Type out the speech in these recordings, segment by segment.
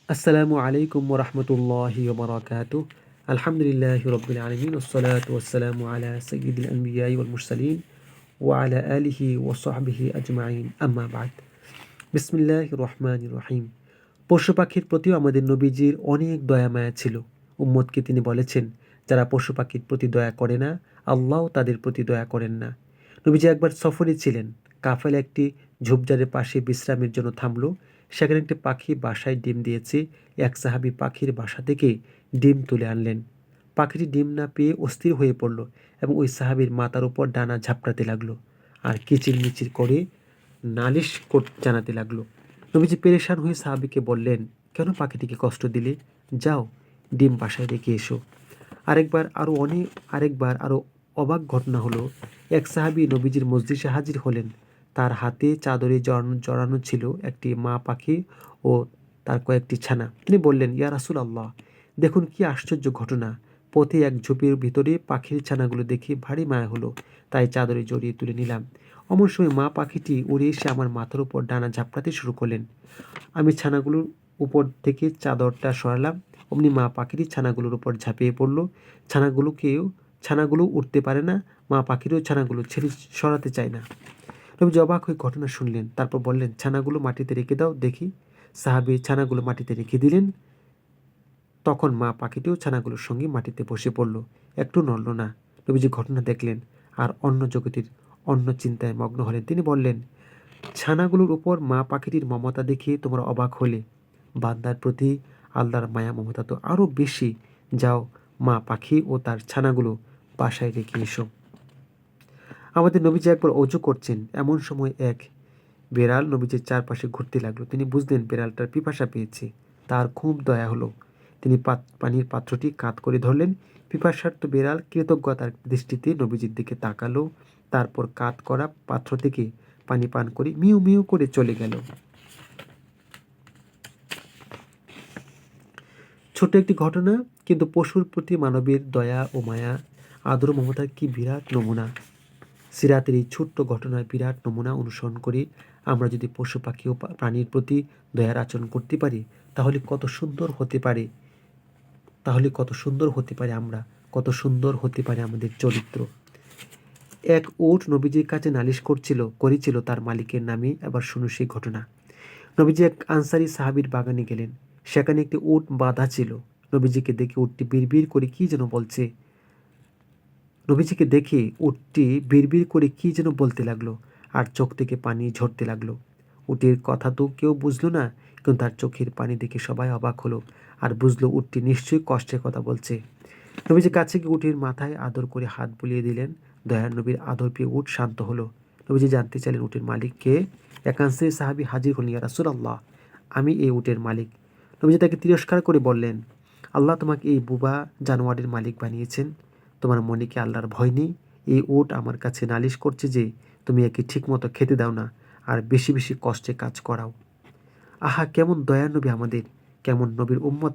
আসসালামু আলাইকুম ওয়া রাহমাতুল্লাহি ওয়া বারাকাতুহু। আলহামদুলিল্লাহি রাব্বিল আলামিন ওয়াসসালাতু ওয়াসসালামু আলা সাইয়্যিদিল আনবিয়াই ওয়াল মুরসালিন ওয়া আলা আলিহি ওয়া সাহবিহি আজমাইন আম্মা বা'দ। বিসমিল্লাহির রহমানির রহিম। পশু পাখির প্রতিও আমাদের নবীজির অনেক দয়া মায়া ছিল। উম্মতকে তিনি বলেছেন, যারা পশু পাখির প্রতি দয়া করে না, আল্লাহও তাদের প্রতি দয়া করেন না। নবীজি একবার সফরে ছিলেন। কাফেলা একটি ঝোপঝাড়ের পাশে বিশ্রামের জন্য থামল। সেখানে একটি পাখি বাসায় ডিম দিয়েছে। এক সাহাবী পাখির বাসা থেকে ডিম তুলে আনলেন। পাখিটি ডিম না পেয়ে অস্থির হয়ে পড়ল এবং ওই সাহাবীর মাথার উপর ডানা ঝাপটাতে লাগলো আর কিচিরমিচির করে জানাতে লাগলো। নবীজি পেরেশান হয়ে সাহাবীকে বললেন, কেন পাখিটিকে কষ্ট দিলে? যাও, ডিম বাসায় রেখে এসো। আরেকবার আরও অবাক ঘটনা হলো। এক সাহাবী নবীজির মজলিসে হাজির হলেন। তার হাতে চাদরে জড়ানো ছিল একটি মা পাখি ও তার কয়েকটি ছানা। তিনি বললেন, ইয়া রাসূলাল্লাহ, দেখুন কি আশ্চর্য ঘটনা। পথে এক ঝোপের ভিতরে পাখির ছানাগুলো দেখে ভারী মায়া হলো, তাই চাদরে জড়িয়ে তুলে নিলাম। অমন সময় মা পাখিটি উড়ে এসে আমার মাথার উপর ডানা ঝাপটাতে শুরু করলেন। আমি ছানাগুলোর উপর থেকে চাদরটা সরালাম। অমনি মা পাখিটি ছানাগুলোর উপর ঝাঁপিয়ে পড়ল। ছানাগুলো উঠতে পারে না। মা পাখিরও ছানাগুলো ছেড়ে সরাতে চায় না। নবীজি অবাক হয়ে ঘটনা শুনলেন। তারপর বললেন, ছানাগুলো মাটিতে রেখে দাও দেখি। সাহাবী ছানাগুলো মাটিতে রেখে দিলেন। তখন মা পাখিটিও ছানাগুলোর সঙ্গে মাটিতে বসে পড়ল, একটু নড়ল না। নবীজি ঘটনা দেখলেন আর অন্য জগতের অন্য চিন্তায় মগ্ন হলেন। তিনি বললেন, ছানাগুলোর উপর মা পাখিটির মমতা দেখে তোমরা অবাক হলে, বান্দার প্রতি আল্লাহর মায়া মমতা তো আরও বেশি। যাও, মা পাখি ও তার ছানাগুলো বাসায় রেখে এসো। আমাদের নবীজি একবার অজু করছেন। এমন সময় এক বেড়াল নবীজির চারপাশে ঘুরতে লাগলো। তিনি বুঝলেন বেড়ালটার পিপাসা পেয়েছে। তার খুব দয়া হলো। তিনি পানির পাত্রটি কাঁধ করে ধরলেন। পিপাসার্ত বেড়াল কৃতজ্ঞতার দৃষ্টিতে নবীজির দিকে তাকালো। তারপর কাঁধ করা পাত্র থেকে পানি পান করে মিউ মিউ করে চলে গেল। ছোট একটি ঘটনা, কিন্তু পশুর প্রতি মানবের দয়া ও মায়া, আদর মমতার কি বিরাট নমুনা। সিরাতের এই ছোট্ট ঘটনার বিরাট নমুনা অনুসরণ করে আমরা যদি পশু পাখি ও প্রাণীর প্রতি দয়ার আচরণ করতে পারি, তাহলে কত সুন্দর হতে পারে আমরা, কত সুন্দর হতে পারে আমাদের চরিত্র। এক উট নবীজির কাছে নালিশ করেছিল তার মালিকের নামে। এবার শুনো সেই ঘটনা। নবীজি এক আনসারী সাহাবীর বাগানে গেলেন। সেখানে একটি উট বাঁধা ছিল। নবীজিকে দেখে উটটি বিড়বিড় করে কি যেন বলছে। নবীজিকে দেখে উটটি বিড়বিড় করে কি যেন বলতে লাগলো আর চোখ থেকে পানি ঝরতে লাগলো। উটের কথা তো কেউ বুঝলো না, কিন্তু তার চোখের পানি দেখে সবাই অবাক হলো আর বুঝলো উটটি নিশ্চয়ই কষ্টের কথা বলছে। নবীজি কাছে গিয়ে উটের মাথায় আদর করে হাত বুলিয়ে দিলেন। দয়ার নবীর আদর পেয়ে উট শান্ত হলো। নবীজি জানতে চাইলেন উটের মালিককে। এক আনসারী সাহাবী হাজির হলেন, ইয়া রাসূলুল্লাহ, আমি এই উটের মালিক। নবীজি তাকে তিরস্কার করে বললেন, আল্লাহ তোমাকে এই বুবা জানোয়ারের মালিক বানিয়েছেন। তোমার মনে কি আল্লাহর ভয় নেই? এই উট আমার কাছে নালিশ করছে যে তুমি একে ঠিকমতো খেতে দাও না আর বেশি বেশি কষ্টে কাজ করাও। আহা, কেমন দয়ার নবী আমাদের! কেমন নবীর উম্মত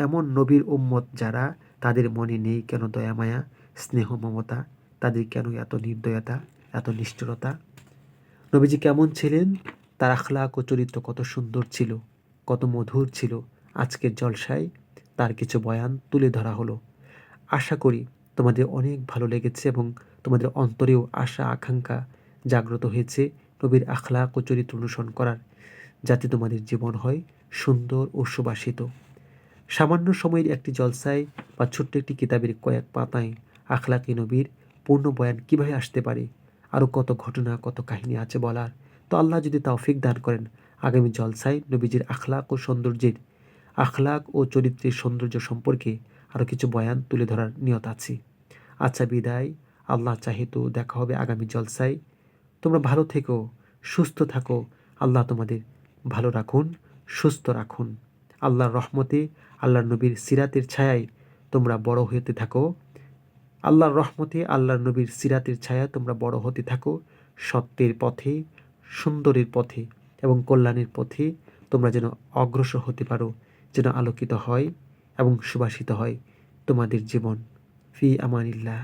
এমন নবীর উম্মত যারা, তাদের মনে নেই কেন দয়া মায়া, স্নেহ মমতা? তাদের কেন এত নির্দয়তা, এত নিষ্ঠুরতা? নবীজি কেমন ছিলেন? তার আখলাক ও চরিত্র কত সুন্দর ছিল, কত মধুর ছিল। আজকের জলসায় তার কিছু বয়ান তুলে ধরা হলো। আশা করি তোমাদের অনেক ভালো লেগেছে এবং তোমাদের অন্তরেও আশা আকাঙ্ক্ষা জাগ্রত হয়েছে নবীর আখলাক ও চরিত্র অনুসরণ করার, যাতে তোমাদের জীবন হয় সুন্দর ও সুবাসিত। সামান্য সময়ের একটি জলসায় বা ছোট্ট একটি কিতাবের কয়েক পাতায় আখলাকে নবীর পূর্ণ বয়ান কীভাবে আসতে পারে? আরও কত ঘটনা, কত কাহিনী আছে বলার। তো আল্লাহ যদি তৌফিক দান করেন, আগামী জলসায় নবীজির আখলাক ও চরিত্রের সৌন্দর্য সম্পর্কে আরও কিছু বয়ান তুলে ধরার নিয়ত আছি। আচ্ছা, বিদায়। আল্লাহ চাহে তো দেখা হবে আগামী জলসায়। তোমরা ভালো থেকো, সুস্থ থাকো। আল্লাহ তোমাদের ভালো রাখুন, সুস্থ রাখুন। আল্লাহর রহমতে, আল্লাহর নবীর সিরাতের ছায়ায় তোমরা বড় হতে থাকো। আল্লাহর রহমতে, আল্লাহর নবীর সিরাতের ছায়ায় তোমরা বড় হতে থাকো। সত্যের পথে, সুন্দরের পথে এবং কল্যাণের পথে তোমরা যেন অগ্রসর হতে পারো, যেন আলোকিত হয় এবং সুবাসিত হয় তোমাদের জীবন। ফি আমানিল্লাহ।